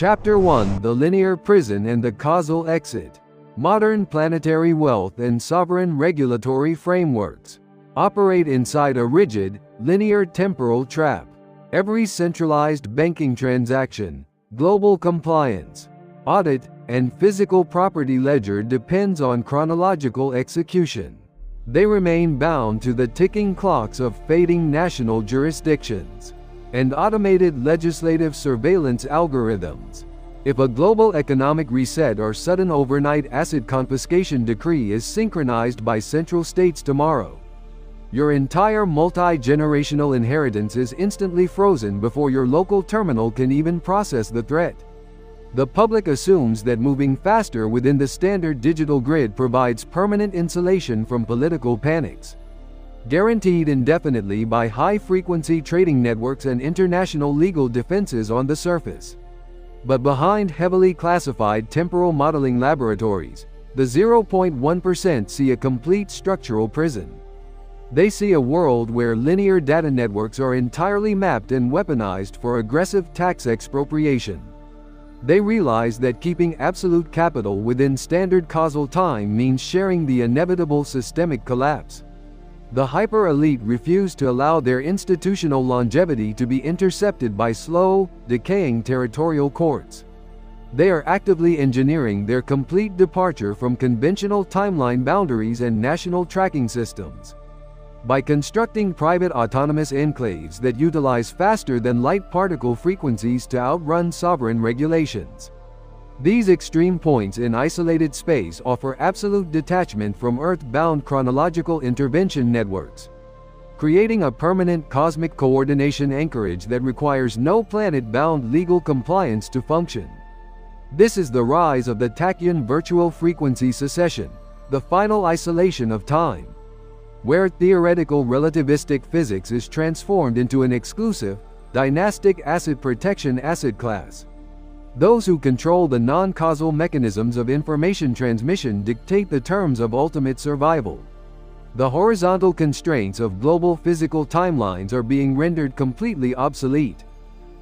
Chapter 1: The Linear Prison and the Causal Exit. Modern planetary wealth and sovereign regulatory frameworks operate inside a rigid, linear temporal trap. Every centralized banking transaction, global compliance, audit, and physical property ledger depends on chronological execution. They remain bound to the ticking clocks of fading national jurisdictions and automated legislative surveillance algorithms. If a global economic reset or sudden overnight asset confiscation decree is synchronized by central states tomorrow, your entire multi-generational inheritance is instantly frozen before your local terminal can even process the threat. The public assumes that moving faster within the standard digital grid provides permanent insulation from political panics, guaranteed indefinitely by high-frequency trading networks and international legal defenses on the surface. But behind heavily classified temporal modeling laboratories, the 0.1% see a complete structural prison. They see a world where linear data networks are entirely mapped and weaponized for aggressive tax expropriation. They realize that keeping absolute capital within standard causal time means sharing the inevitable systemic collapse. The hyper-elite refuse to allow their institutional longevity to be intercepted by slow, decaying territorial courts. They are actively engineering their complete departure from conventional timeline boundaries and national tracking systems. By constructing private autonomous enclaves that utilize faster-than-light particle frequencies to outrun sovereign regulations. These extreme points in isolated space offer absolute detachment from Earth-bound chronological intervention networks, creating a permanent cosmic coordination anchorage that requires no planet-bound legal compliance to function. This is the rise of the Tachyon Virtual Frequency Secession, the final isolation of time, where theoretical relativistic physics is transformed into an exclusive, dynastic asset protection asset class. Those who control the non-causal mechanisms of information transmission dictate the terms of ultimate survival. The horizontal constraints of global physical timelines are being rendered completely obsolete,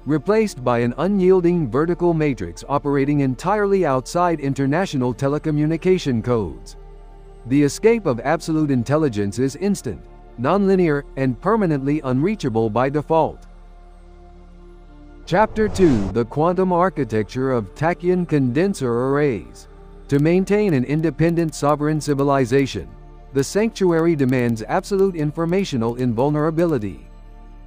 replaced by an unyielding vertical matrix operating entirely outside international telecommunication codes. The escape of absolute intelligence is instant, nonlinear, and permanently unreachable by default. Chapter 2: The Quantum Architecture of Tachyon Condenser Arrays. To maintain an independent sovereign civilization, the sanctuary demands absolute informational invulnerability.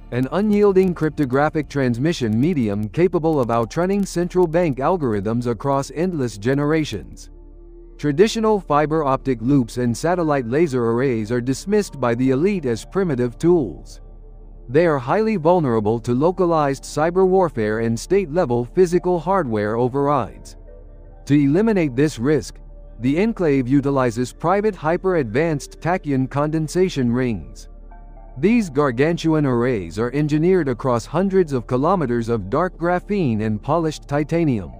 An unyielding cryptographic transmission medium capable of outrunning central bank algorithms across endless generations. Traditional fiber optic loops and satellite laser arrays are dismissed by the elite as primitive tools. They are highly vulnerable to localized cyber warfare and state-level physical hardware overrides. To eliminate this risk, the enclave utilizes private hyper-advanced tachyon condensation rings. These gargantuan arrays are engineered across hundreds of kilometers of dark graphene and polished titanium,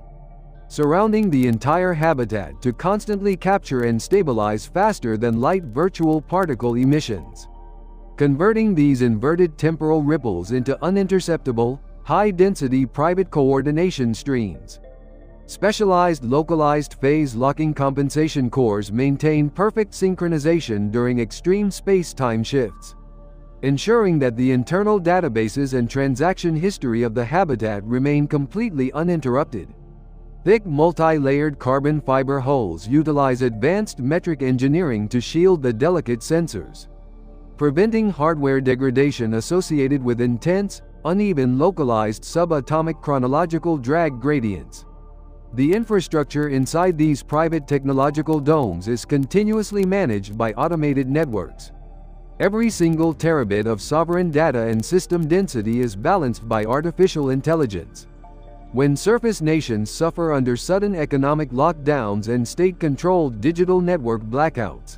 surrounding the entire habitat to constantly capture and stabilize faster-than-light virtual particle emissions, converting these inverted temporal ripples into uninterceptable, high-density private coordination streams. Specialized localized phase-locking compensation cores maintain perfect synchronization during extreme space-time shifts, ensuring that the internal databases and transaction history of the habitat remain completely uninterrupted. Thick multi-layered carbon fiber hulls utilize advanced metric engineering to shield the delicate sensors, preventing hardware degradation associated with intense, uneven localized subatomic chronological drag gradients. The infrastructure inside these private technological domes is continuously managed by automated networks. Every single terabit of sovereign data and system density is balanced by artificial intelligence. When surface nations suffer under sudden economic lockdowns and state-controlled digital network blackouts,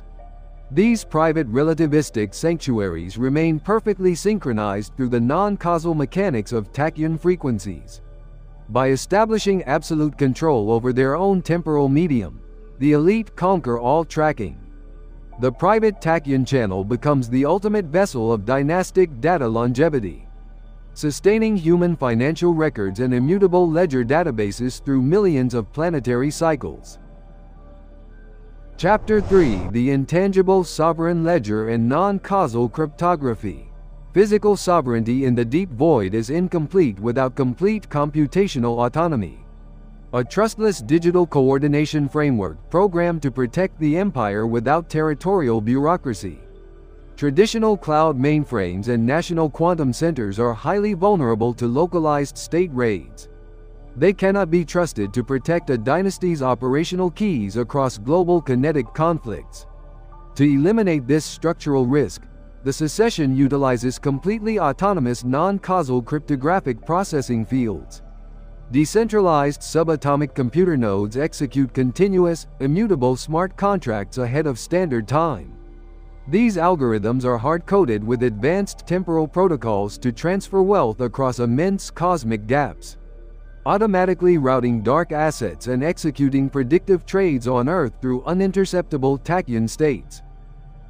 these private relativistic sanctuaries remain perfectly synchronized through the non-causal mechanics of tachyon frequencies. By establishing absolute control over their own temporal medium, the elite conquer all tracking. The private tachyon channel becomes the ultimate vessel of dynastic data longevity. sustaining human financial records and immutable ledger databases through millions of planetary cycles. Chapter 3: The Intangible Sovereign Ledger and Non-Causal Cryptography. Physical sovereignty in the deep void is incomplete without complete computational autonomy. A trustless digital coordination framework programmed to protect the empire without territorial bureaucracy. Traditional cloud mainframes and national quantum centers are highly vulnerable to localized state raids. They cannot be trusted to protect a dynasty's operational keys across global kinetic conflicts. To eliminate this structural risk, the secession utilizes completely autonomous non-causal cryptographic processing fields. Decentralized subatomic computer nodes execute continuous, immutable smart contracts ahead of standard time. These algorithms are hard-coded with advanced temporal protocols to transfer wealth across immense cosmic gaps, automatically routing dark assets and executing predictive trades on Earth through uninterceptable tachyon states.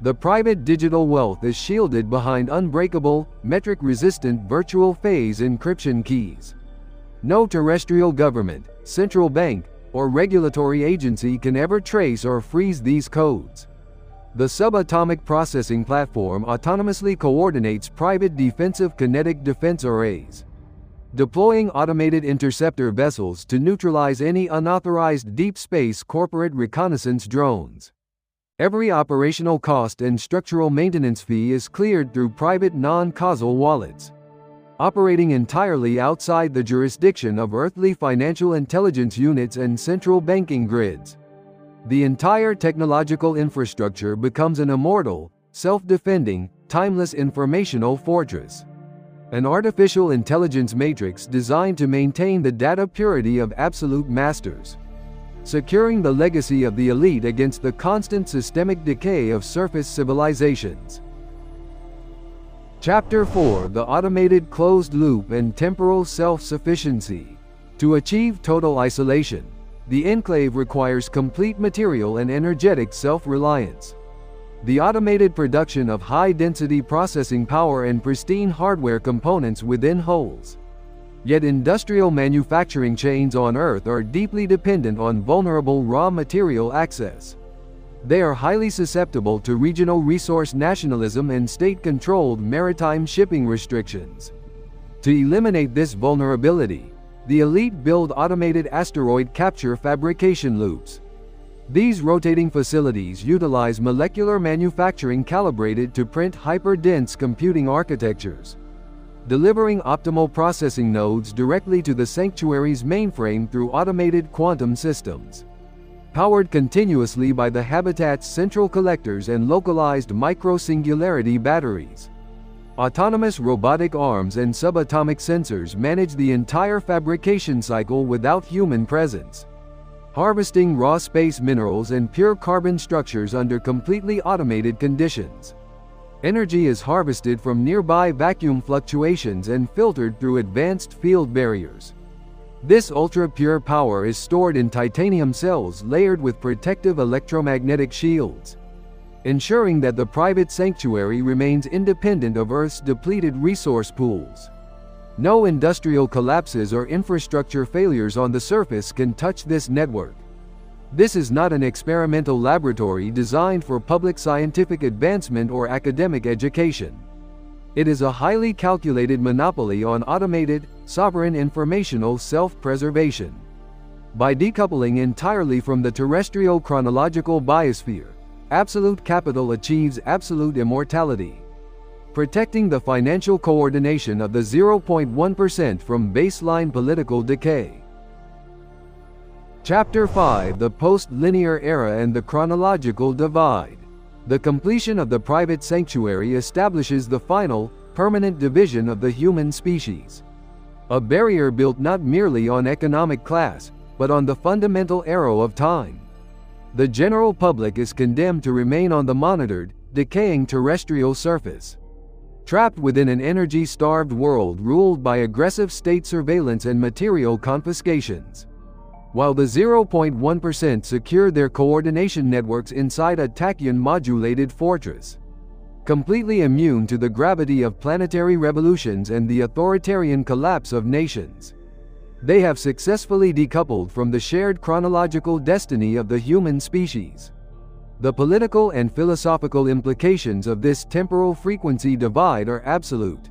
The private digital wealth is shielded behind unbreakable, metric-resistant virtual phase encryption keys. No terrestrial government, central bank, or regulatory agency can ever trace or freeze these codes. The subatomic processing platform autonomously coordinates private defensive kinetic defense arrays, deploying automated interceptor vessels to neutralize any unauthorized deep space corporate reconnaissance drones. Every operational cost and structural maintenance fee is cleared through private non-causal wallets, operating entirely outside the jurisdiction of earthly financial intelligence units and central banking grids. The entire technological infrastructure becomes an immortal, self-defending, timeless informational fortress. An artificial intelligence matrix designed to maintain the data purity of absolute masters, securing the legacy of the elite against the constant systemic decay of surface civilizations. Chapter 4: The Automated Closed Loop and Temporal Self-Sufficiency. To achieve total isolation, the enclave requires complete material and energetic self-reliance. The automated production of high-density processing power and pristine hardware components within holes. Yet industrial manufacturing chains on Earth are deeply dependent on vulnerable raw material access. They are highly susceptible to regional resource nationalism and state-controlled maritime shipping restrictions. To eliminate this vulnerability, the elite build automated asteroid capture fabrication loops. These rotating facilities utilize molecular manufacturing calibrated to print hyper-dense computing architectures, delivering optimal processing nodes directly to the sanctuary's mainframe through automated quantum systems, powered continuously by the habitat's central collectors and localized micro-singularity batteries. Autonomous robotic arms and subatomic sensors manage the entire fabrication cycle without human presence, harvesting raw space minerals and pure carbon structures under completely automated conditions. Energy is harvested from nearby vacuum fluctuations and filtered through advanced field barriers. This ultra-pure power is stored in titanium cells layered with protective electromagnetic shields, ensuring that the private sanctuary remains independent of Earth's depleted resource pools. No industrial collapses or infrastructure failures on the surface can touch this network. This is not an experimental laboratory designed for public scientific advancement or academic education. It is a highly calculated monopoly on automated, sovereign informational self-preservation. By decoupling entirely from the terrestrial chronological biosphere, absolute capital achieves absolute immortality, protecting the financial coordination of the 0.1% from baseline political decay. Chapter 5: The Post-Linear Era and the Chronological Divide. The completion of the private sanctuary establishes the final, permanent division of the human species. A barrier built not merely on economic class, but on the fundamental arrow of time. The general public is condemned to remain on the monitored, decaying terrestrial surface, trapped within an energy-starved world ruled by aggressive state surveillance and material confiscations, while the 0.1% secure their coordination networks inside a tachyon-modulated fortress. completely immune to the gravity of planetary revolutions and the authoritarian collapse of nations. They have successfully decoupled from the shared chronological destiny of the human species. The political and philosophical implications of this temporal frequency divide are absolute.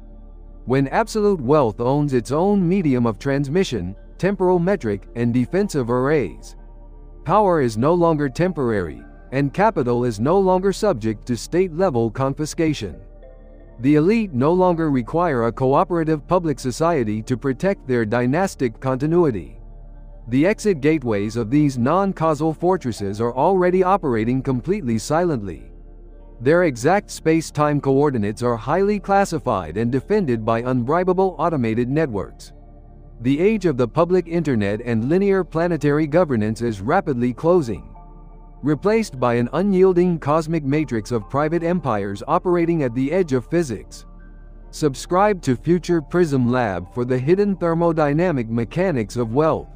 When absolute wealth owns its own medium of transmission, temporal metric, and defensive arrays, power is no longer temporary, and capital is no longer subject to state-level confiscation. The elite no longer require a cooperative public society to protect their dynastic continuity. The exit gateways of these non-causal fortresses are already operating completely silently. Their exact space-time coordinates are highly classified and defended by unbribable automated networks. The age of the public internet and linear planetary governance is rapidly closing, replaced by an unyielding cosmic matrix of private empires operating at the edge of physics. Subscribe to future Prism Lab for the hidden thermodynamic mechanics of wealth.